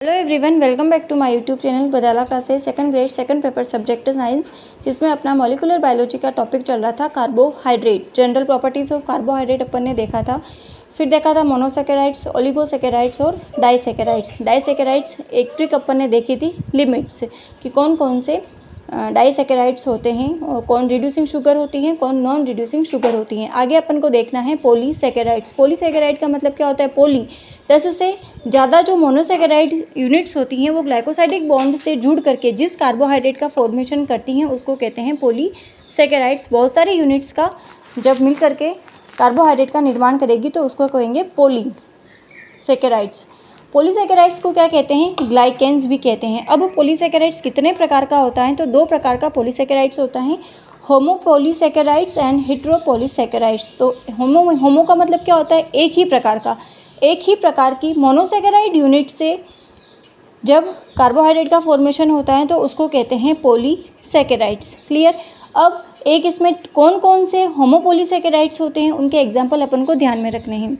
Hello everyone, welcome back to my YouTube channel Badala classes second grade second paper subject science, जिसमें अपना molecular biology का topic चल रहा था carbohydrate. General properties of carbohydrate अपन ने देखा था। फिर देखा था मोनोसेकेराइड्स, ओलिगोसेकेराइड्स और डाइसेकेराइड्स। डाइसेकेराइड्स एक ट्रिक अपन ने देखी थी, लिमिट्स, कि कौन कौन से डाइसेकेराइड्स होते हैं और कौन रिड्यूसिंग शुगर होती हैं, कौन नॉन रिड्यूसिंग शुगर होती हैं। आगे अपन को देखना है पॉलीसेकेराइड्स। पॉलीसेकेराइड का मतलब क्या होता है? पॉली 10 से ज़्यादा जो मोनोसेकेराइड यूनिट्स होती हैं वो ग्लाइकोसाइडिक बॉन्ड से जुड़ करके जिस कार्बोहाइड्रेट का फॉर्मेशन करती हैं उसको कहते हैं पॉलीसेकेराइड्स। बहुत सारे यूनिट्स का जब मिल करके कार्बोहाइड्रेट का निर्माण करेगी तो उसको कहेंगे पॉलीसेकेराइड्स। पॉलीसेकेराइड्स को क्या कहते हैं? ग्लाइकेन्स भी कहते हैं। अब पॉलीसेकेराइड्स कितने प्रकार का होता है? तो दो प्रकार का पॉलीसेकेराइड्स होता है, होमोपॉलीसेकेराइड्स एंड हेटेरोपॉलीसेकेराइड्स। तो होमो का मतलब क्या होता है? एक ही प्रकार का। एक ही प्रकार की मोनोसेकेराइड यूनिट से जब कार्बोहाइड्रेट का फॉर्मेशन होता है तो उसको कहते हैं पॉलीसेकेराइड्स। क्लियर? अब एक इसमें कौन कौन से होमोपॉलीसेकेराइड्स होते हैं उनके एग्जाम्पल अपन को ध्यान में रखने हैं।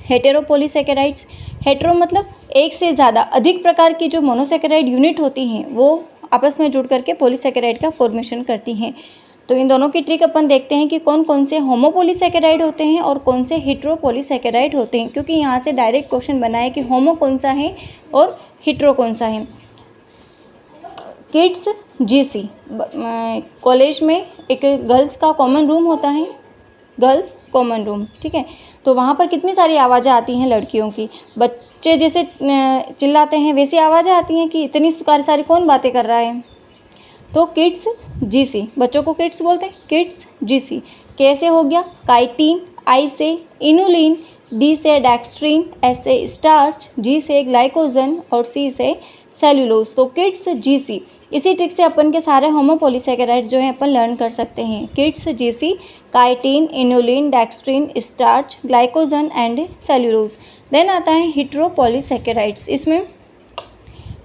हेटेरोपॉलीसेकेराइड्स, हेटेरो मतलब एक से ज़्यादा, अधिक प्रकार की जो मोनोसेकेराइड यूनिट होती हैं वो आपस में जुड़ करके पॉलीसेकेराइड का फॉर्मेशन करती हैं। तो इन दोनों की ट्रिक अपन देखते हैं कि कौन कौन से होमोपॉलीसेकेराइड होते हैं और कौन से हेटेरोपॉलीसेकेराइड होते हैं, क्योंकि यहाँ से डायरेक्ट क्वेश्चन बना है कि होमो कौन सा है और हेटेरो कौन सा है। किड्स जीसी, कॉलेज में एक गर्ल्स का कॉमन रूम होता है, गर्ल्स कॉमन रूम, ठीक है। तो वहाँ पर कितनी सारी आवाज़ें आती हैं लड़कियों की। बच्चे जैसे चिल्लाते हैं वैसी आवाज़ें आती हैं कि इतनी सारी कौन बातें कर रहा है। तो किड्स जीसी, बच्चों को किड्स बोलते हैं, किड्स जीसी। कैसे हो गया? काइटिन, आई से इनुलिन, डी से डेक्स्ट्रीन, एस से स्टार्च, जी से ग्लाइकोजन और सी से सेल्यूलोज। तो किड्स जीसी। इसी ट्रिक से अपन के सारे होमोपॉलीसेकेराइड्स जो हैं अपन लर्न कर सकते हैं। Kids GC, chitin, inulin, dextrin, starch, glycogen and cellulose. Then आता है हेटेरोपॉलीसेकेराइड्स। इसमें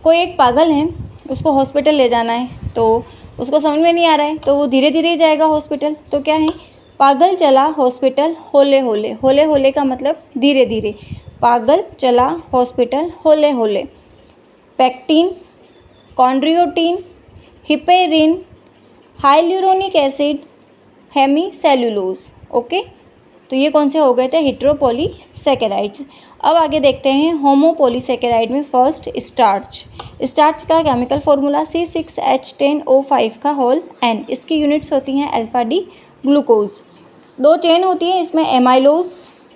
कोई एक पागल है, उसको हॉस्पिटल ले जाना है, तो उसको समझ में नहीं आ रहा है तो वो धीरे धीरे जाएगा हॉस्पिटल। तो क्या है? पागल चला हॉस्पिटल होले होले। होले होले का मतलब धीरे धीरे। पागल चला हॉस्पिटल होले होले। Pectin, chondroitin, heparin, hyaluronic acid, hemicellulose. Okay, तो ये कौन से हो गए थे? हेटेरोपॉलीसेकेराइड्स। अब आगे देखते हैं होमोपॉलीसेकेराइड में फर्स्ट स्टार्च। स्टार्च का केमिकल फार्मूला C6H10O5 का होल N। इसकी यूनिट्स होती हैं अल्फा डी ग्लूकोज। दो चेन होती है इसमें, एमाइलोज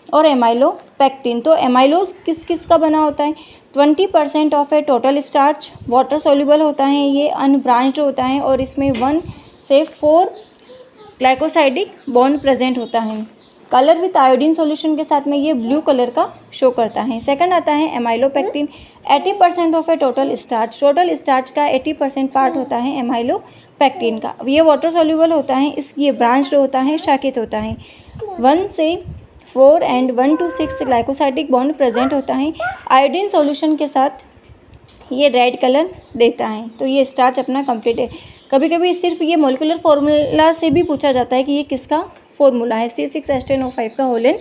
और एमाइलोपेक्टिन। तो एमाइलोज किस किस का बना होता है? 20% of A total starch, water soluble होता है, ये अनब्रांच्ड होता है और इसमें 1 से 4 ग्लाइकोसाइडिक बॉन्ड प्रेजेंट होता है। कलर विथ आयोडीन सॉल्यूशन के साथ में ये ब्लू कलर का शो करता है। सेकंड आता है amylopectin, 80% of A total starch. Total starch का 80% पार्ट होता है एमाइलोपेक्टिन का। ये वाटर सोल्यूबल होता है, ये ब्रांच्ड होता है, शाखित होता है। 1 से 4 and 1 to 6 glycosidic bond present होता है। आयोडीन सॉल्यूशन के साथ ये रेड कलर देता है। तो ये स्टार्च अपना कंप्लीट है। कभी कभी सिर्फ ये मॉलिक्यूलर फार्मूला से भी पूछा जाता है कि ये किसका फॉर्मूला है। C6H10O5 का होल N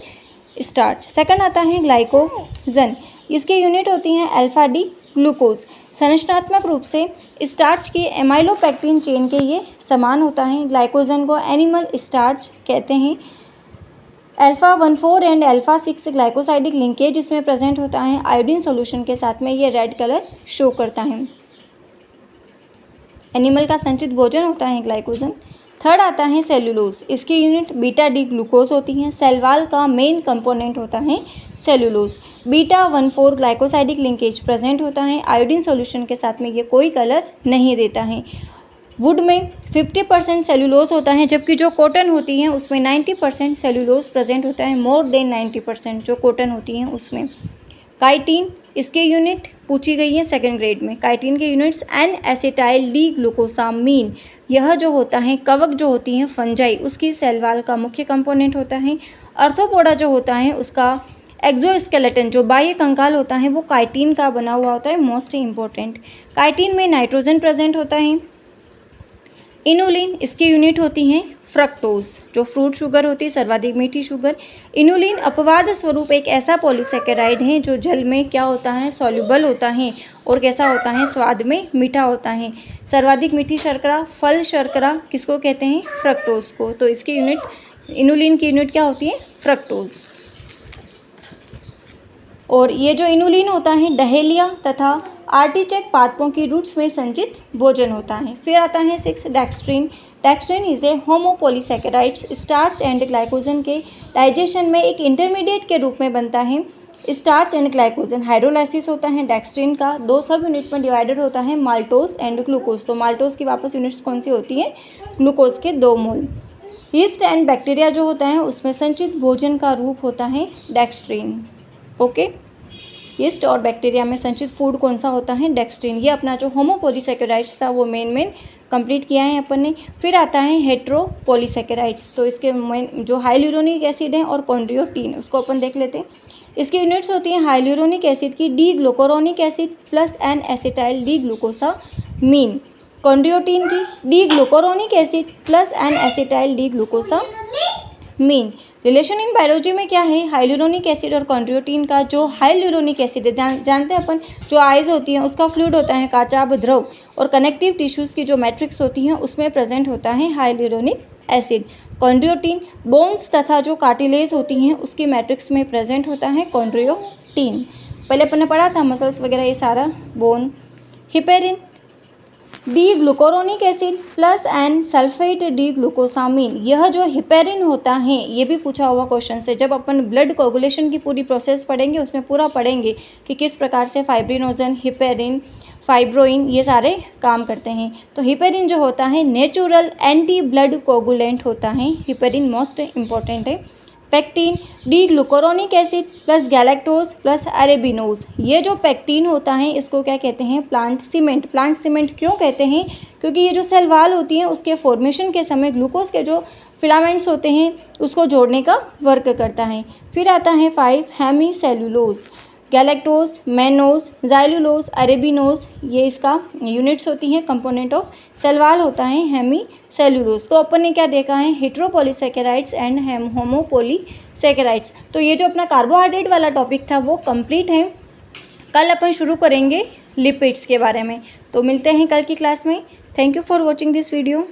स्टार्च। सेकंड आता है ग्लाइकोजन। इसकी यूनिट होती हैं अल्फा डी ग्लूकोज। संरचनात्मक रूप से स्टार्च की एमाइलोपेक्टिन चेन के ये समान होता है। ग्लाइकोजन को एनिमल स्टार्च कहते हैं। Alpha 14 and alpha 6 glycosidic linkage इसमें प्रेजेंट होता है। आयोडीन सॉल्यूशन के साथ में ये रेड कलर शो करता है। एनिमल का संचित भोजन होता है ग्लाइकोजन। थर्ड आता है सेल्यूलोज। इसकी यूनिट बीटा डी ग्लूकोज होती है। सेलवाल का मेन कंपोनेंट होता है cellulose. Beta 14 glycosidic linkage present होता है। आयोडीन सॉल्यूशन के साथ में ये कोई कलर नहीं देता है। वुड में 50% सेल्यूलोज होता है, जबकि जो कॉटन होती है उसमें 90% सेल्यूलोज प्रेजेंट होता है। मोर देन 90% जो कॉटन होती हैं उसमें। काइटिन, इसकी यूनिट पूछी गई है सेकेंड ग्रेड में। काइटिन के units N acetyl D glucosamine. यह जो होता है कवक जो होती हैं फंजाई, उसकी सेलवाल का मुख्य कंपोनेंट होता है। अर्थोपोडा जो होता है उसका एक्सोस्केलेटन जो बाह्य कंकाल होता है वो काइटिन का बना हुआ होता है। मोस्ट इंपॉर्टेंट, काइटिन में नाइट्रोजन प्रेजेंट होता है। इनुलिन, इसकी यूनिट होती हैं फ्रक्टोज, जो फ्रूट शुगर होती है, सर्वाधिक मीठी शुगर। इनुलिन अपवाद स्वरूप एक ऐसा पॉलीसेकेराइड है जो जल में क्या होता है, सॉल्युबल होता है और कैसा होता है, स्वाद में मीठा होता है। सर्वाधिक मीठी शर्करा, फल शर्करा किसको कहते हैं, फ्रक्टोज को। तो इसकी यूनिट, इनुलिन की यूनिट क्या होती है, फ्रक्टोज। और ये जो इनुलिन होता है डहेलिया तथा आर्टिचेक पादपों की रूट्स में संचित भोजन होता है। फिर आता है 6 dextrin. Dextrin is a homopolysaccharide, starch and glycogen के डाइजेशन में एक इंटरमीडिएट के रूप में बनता है। स्टार्च एंड ग्लाइकोजन हाइड्रोलाइसिस होता है डेक्स्ट्रिन का, 2 सब यूनिट में डिवाइडेड होता है, माल्टोज एंड ग्लूकोज। तो माल्टोज की वापस यूनिट्स कौन सी होती हैं, ग्लूकोज के 2 मोल। यीस्ट एंड बैक्टीरिया जो होता है उसमें संचित भोजन का रूप होता है डेक्स्ट्रिन। ओके, यीस्ट और बैक्टीरिया में संचित फूड कौन सा होता है, डेक्स्ट्रिन। ये अपना जो होमोपोलीसेकेराइड्स था वो मेन कंप्लीट किया है अपन ने। फिर आता है हेट्रोपोलीसेकेराइड्स। तो इसके मेन जो हाइल्यूरोनिक एसिड है और कॉन्ड्रियोटिन, उसको अपन देख लेते हैं। इसकी यूनिट्स होती हैं हाइल्यूरोनिक एसिड की D glucuronic acid plus N acetyl D glucosamine, chondroitin की D glucuronic acid plus N acetyl D glucosamine. Relation in biology में क्या है, हाइल्यूरोनिक एसिड और कॉन्ड्रियोटिन का। जो हाइल्यूरोनिक एसिड है, जानते हैं अपन, जो आइज होती हैं उसका फ्लूइड होता है काचाभ द्रव, और कनेक्टिव टिश्यूज़ की जो मैट्रिक्स होती हैं उसमें प्रेजेंट होता है हाइल्यूरोनिक एसिड। कॉन्ड्रियोटिन बोन्स तथा जो कार्टिलेज होती हैं उसकी मैट्रिक्स में प्रेजेंट होता है कॉन्ड्रियोटिन। पहले अपन ने पढ़ा था मसल्स वगैरह ये सारा, bone. Heparin D glucuronic acid plus N sulphate D glucosamine. यह जो हिपेरिन होता है ये भी पूछा हुआ क्वेश्चन से, जब अपन ब्लड कोगुलेशन की पूरी प्रोसेस पढ़ेंगे उसमें पूरा पढ़ेंगे कि किस प्रकार से फाइब्रिनोजन, हिपेरिन, फाइब्रोइन ये सारे काम करते हैं। तो हिपेरिन जो होता है नेचुरल एंटी ब्लड कोगुलेंट होता है, हिपेरिन मोस्ट इंपॉर्टेंट है। Pectin D glucuronic acid plus galactose plus arabinose. ये जो पेक्टिन होता है इसको क्या कहते हैं, प्लांट सीमेंट। प्लांट सीमेंट क्यों कहते हैं, क्योंकि ये जो सेल वाल होती हैं उसके फॉर्मेशन के समय ग्लूकोज के जो फिलामेंट्स होते हैं उसको जोड़ने का वर्क करता है। फिर आता है 5 hemicellulose, galactose, mannose, xylulose, arabinose, ये इसका यूनिट्स होती हैं। कंपोनेंट ऑफ सेलवाल होता है हेमी सेल्यूलोज। तो अपन ने क्या देखा है, हेट्रोपोलीसेकेराइड्स एंड होमोपोलीसेकेराइड्स। तो ये जो अपना कार्बोहाइड्रेट वाला टॉपिक था वो कंप्लीट है। कल अपन शुरू करेंगे लिपिड्स के बारे में। तो मिलते हैं कल की क्लास में। Thank you for watching this video.